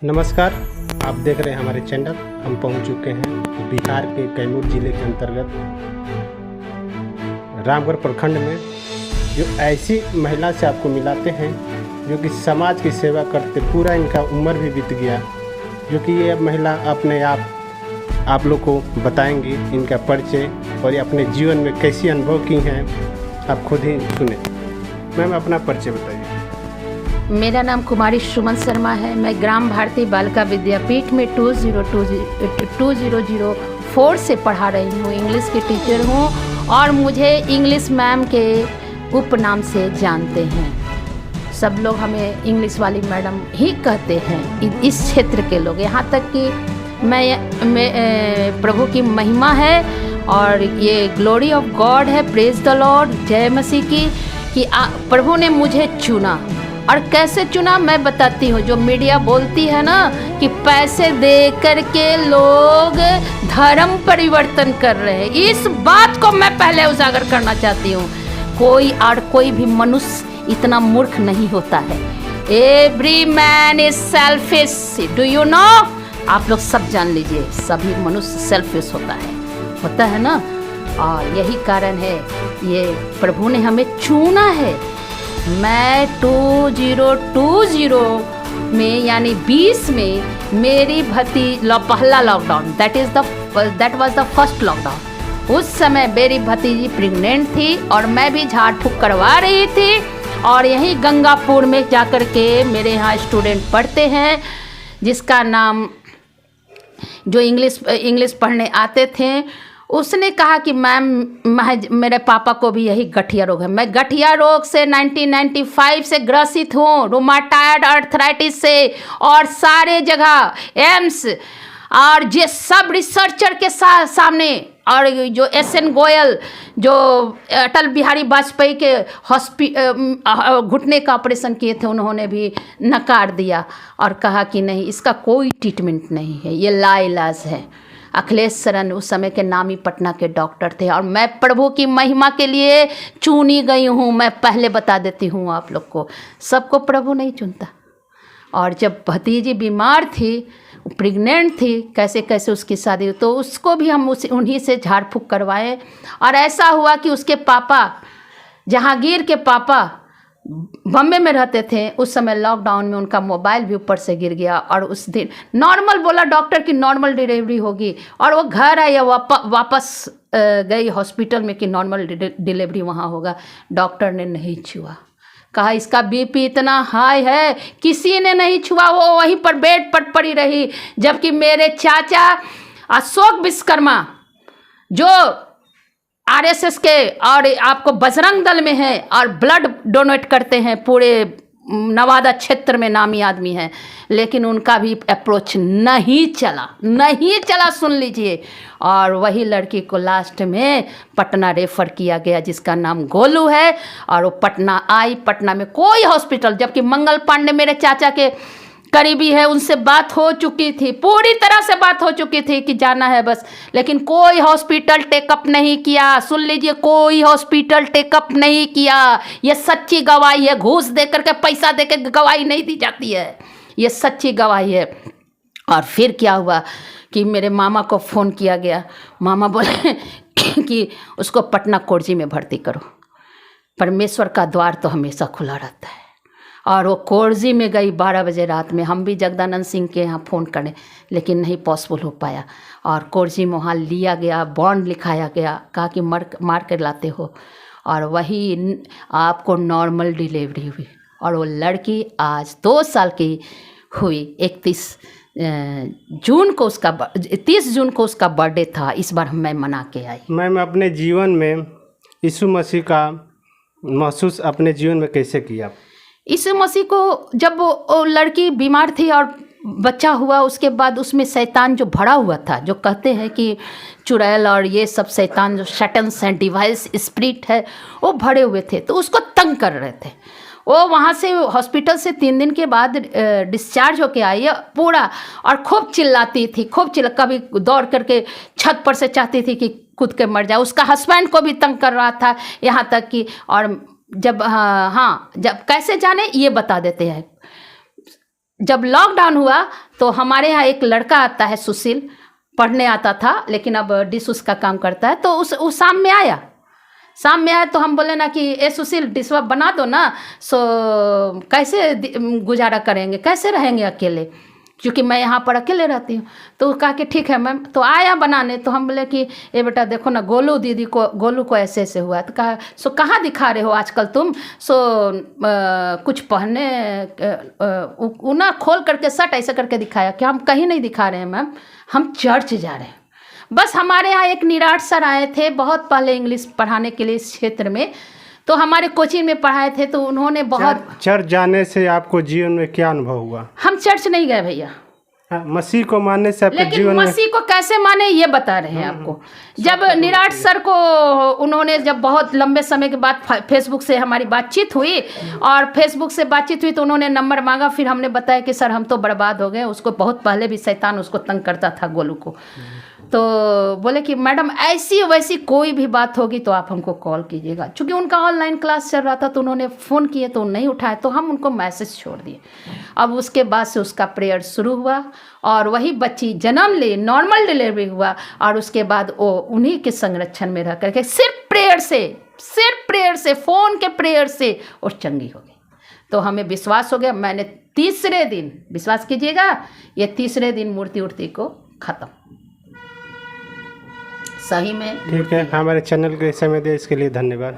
नमस्कार, आप देख रहे हैं हमारे चैनल। हम पहुंच चुके हैं बिहार के कैमूर जिले के अंतर्गत रामगढ़ प्रखंड में, जो ऐसी महिला से आपको मिलाते हैं जो कि समाज की सेवा करते पूरा इनका उम्र भी बीत गया, जो कि ये महिला अपने आप लोग को बताएंगी इनका परिचय और ये अपने जीवन में कैसी अनुभव की हैं, आप खुद ही सुने। मैम, अपना परिचय बताइए। मेरा नाम कुमारी सुमन शर्मा है। मैं ग्राम भारती बालिका विद्यापीठ में 2004 से पढ़ा रही हूँ। इंग्लिश की टीचर हूँ और मुझे इंग्लिश मैम के उपनाम से जानते हैं। सब लोग हमें इंग्लिश वाली मैडम ही कहते हैं, इस क्षेत्र के लोग। यहाँ तक कि मैं प्रभु की महिमा है और ये ग्लोरी ऑफ गॉड है, प्रेज द लॉर्ड, जय मसीह की, कि प्रभु ने मुझे चुना। और कैसे चुना मैं बताती हूँ। जो मीडिया बोलती है ना कि पैसे दे करके लोग धर्म परिवर्तन कर रहे हैं, इस बात को मैं पहले उजागर करना चाहती हूँ। कोई भी मनुष्य इतना मूर्ख नहीं होता है। Every man is selfish, do you know? आप लोग सब जान लीजिए, सभी मनुष्य सेल्फिश होता है ना। और यही कारण है, ये प्रभु ने हमें चुना है। मैं 2020 में यानी 20 में मेरी पहला lockdown, that was the first lockdown. उस समय मेरी भतीजी प्रेग्नेंट थी और मैं भी झाड़ फूक करवा रही थी। और यहीं गंगापुर में जाकर के मेरे यहाँ स्टूडेंट पढ़ते हैं, जिसका नाम, जो इंग्लिश पढ़ने आते थे, उसने कहा कि मैम मेरे पापा को भी यही गठिया रोग है। मैं गठिया रोग से 1995 से ग्रसित हूँ, रूमाटाइड आर्थराइटिस से, और सारे जगह एम्स और ये सब रिसर्चर के सामने, और जो SN गोयल, जो अटल बिहारी वाजपेयी के घुटने का ऑपरेशन किए थे, उन्होंने भी नकार दिया और कहा कि नहीं, इसका कोई ट्रीटमेंट नहीं है, ये लाइलाज है। अखिलेश शरण उस समय के नामी पटना के डॉक्टर थे। और मैं प्रभु की महिमा के लिए चुनी गई हूँ। मैं पहले बता देती हूँ आप लोग को, सबको प्रभु नहीं चुनता। और जब भतीजी बीमार थी, प्रेग्नेंट थी, कैसे कैसे उसकी शादी, तो उसको भी हम उन्हीं से झाड़ फूक करवाए। और ऐसा हुआ कि उसके पापा, जहांगीर के पापा बम्बे में रहते थे। उस समय लॉकडाउन में उनका मोबाइल भी ऊपर से गिर गया और उस दिन नॉर्मल बोला डॉक्टर की नॉर्मल डिलीवरी होगी, और वो घर आई, वापस गई हॉस्पिटल में कि नॉर्मल डिलीवरी वहाँ होगा। डॉक्टर ने नहीं छुआ, कहा इसका BP इतना हाई है, किसी ने नहीं छुआ। वो वहीं पर बेड पर पड़ी रही। जबकि मेरे चाचा अशोक विश्वकर्मा, जो RSS के और आपको बजरंग दल में है और ब्लड डोनेट करते हैं, पूरे नवादा क्षेत्र में नामी आदमी हैं, लेकिन उनका भी अप्रोच नहीं चला, सुन लीजिए। और वही लड़की को लास्ट में पटना रेफर किया गया, जिसका नाम गोलू है। और वो पटना आई, पटना में कोई हॉस्पिटल, जबकि मंगल पांडे मेरे चाचा के करीबी है, उनसे बात हो चुकी थी, पूरी तरह से बात हो चुकी थी कि जाना है बस, लेकिन कोई हॉस्पिटल टेकअप नहीं किया। सुन लीजिए, कोई हॉस्पिटल टेकअप नहीं किया। ये सच्ची गवाही है, घूस दे करके, पैसा दे के गवाही नहीं दी जाती है, ये सच्ची गवाही है। और फिर क्या हुआ कि मेरे मामा को फ़ोन किया गया। मामा बोले कि उसको पटना कोरजी में भर्ती करो। परमेश्वर का द्वार तो हमेशा खुला रहता है। और वो कोरजी में गई 12 बजे रात में। हम भी जगदानंद सिंह के यहाँ फ़ोन करें, लेकिन नहीं पॉसिबल हो पाया। और कोरजी में वहाँ लिया गया, बॉन्ड लिखाया गया, कहा कि मार कर लाते हो। और वही आपको नॉर्मल डिलीवरी हुई। और वो लड़की आज 2 साल की हुई। 30 जून को उसका बर्थडे था। इस बार मैं मना के आई। मैम, अपने जीवन में यीशु मसीह का महसूस अपने जीवन में कैसे किया? यीशु मसीह को, जब वो लड़की बीमार थी और बच्चा हुआ, उसके बाद उसमें शैतान जो भरा हुआ था, जो कहते हैं कि चुड़ैल और ये सब शैतान, जो शैतान्स हैं, डिवाइस स्पिरिट है, वो भरे हुए थे, तो उसको तंग कर रहे थे। वो वहाँ से हॉस्पिटल से 3 दिन के बाद डिस्चार्ज होके आई है पूरा, और खूब चिल्लाती थी, कभी दौड़ करके छत पर से चाहती थी कि कूद के मर जाए। उसका हस्बैंड को भी तंग कर रहा था, यहाँ तक कि, और जब कैसे जाने ये बता देते हैं। जब लॉकडाउन हुआ तो हमारे यहाँ एक लड़का आता है सुशील, पढ़ने आता था लेकिन अब डिश उसका काम करता है। तो उस शाम में आया तो हम बोले ना कि ए सुशील डिशवा बना दो ना, सो कैसे गुजारा करेंगे, कैसे रहेंगे अकेले, क्योंकि मैं यहाँ पर अकेले रहती हूँ। तो कहा कि ठीक है मैम। तो आया बनाने। तो हम बोले कि ए बेटा देखो ना गोलू को ऐसे ऐसे हुआ। तो कहा सो कहाँ दिखा रहे हो आजकल तुम, सो कुछ पहने ना खोल करके शर्ट ऐसे करके दिखाया कि हम कहीं नहीं दिखा रहे हैं मैम, हम चर्च जा रहे हैं। बस हमारे यहाँ एक निराट सर आए थे बहुत पहले इंग्लिश पढ़ाने के लिए इस क्षेत्र में, तो हमारे कोचिंग में पढ़ाए थे। तो उन्होंने बहुत चर्च जाने से आपको जीवन में क्या अनुभव हुआ? हम चर्च नहीं गए भैया। मसीह को मानने से आपके लेकिन जीवन में मसीह को कैसे माने ये बता रहे हैं आपको। जब निराट सर को उन्होंने जब बहुत लंबे समय के बाद फेसबुक से हमारी बातचीत हुई तो उन्होंने नंबर मांगा। फिर हमने बताया कि सर हम तो बर्बाद हो गए, उसको बहुत पहले भी शैतान उसको तंग करता था गोलू को। तो बोले कि मैडम ऐसी वैसी कोई भी बात होगी तो आप हमको कॉल कीजिएगा। चूँकि उनका ऑनलाइन क्लास चल रहा था तो उन्होंने फ़ोन किए तो नहीं उठाए, तो हम उनको मैसेज छोड़ दिए। अब उसके बाद से उसका प्रेयर शुरू हुआ और वही बच्ची जन्म ली, नॉर्मल डिलीवरी हुआ और उसके बाद वो उन्हीं के संरक्षण में रह करके सिर्फ प्रेयर से फ़ोन के प्रेयर से वो चंगी हो गई। तो हमें विश्वास हो गया। मैंने तीसरे दिन, विश्वास कीजिएगा, ये तीसरे दिन मूर्ति उर्ति को ख़त्म सही में। ठीक है, हमारे चैनल के समय दिया इसके लिए धन्यवाद।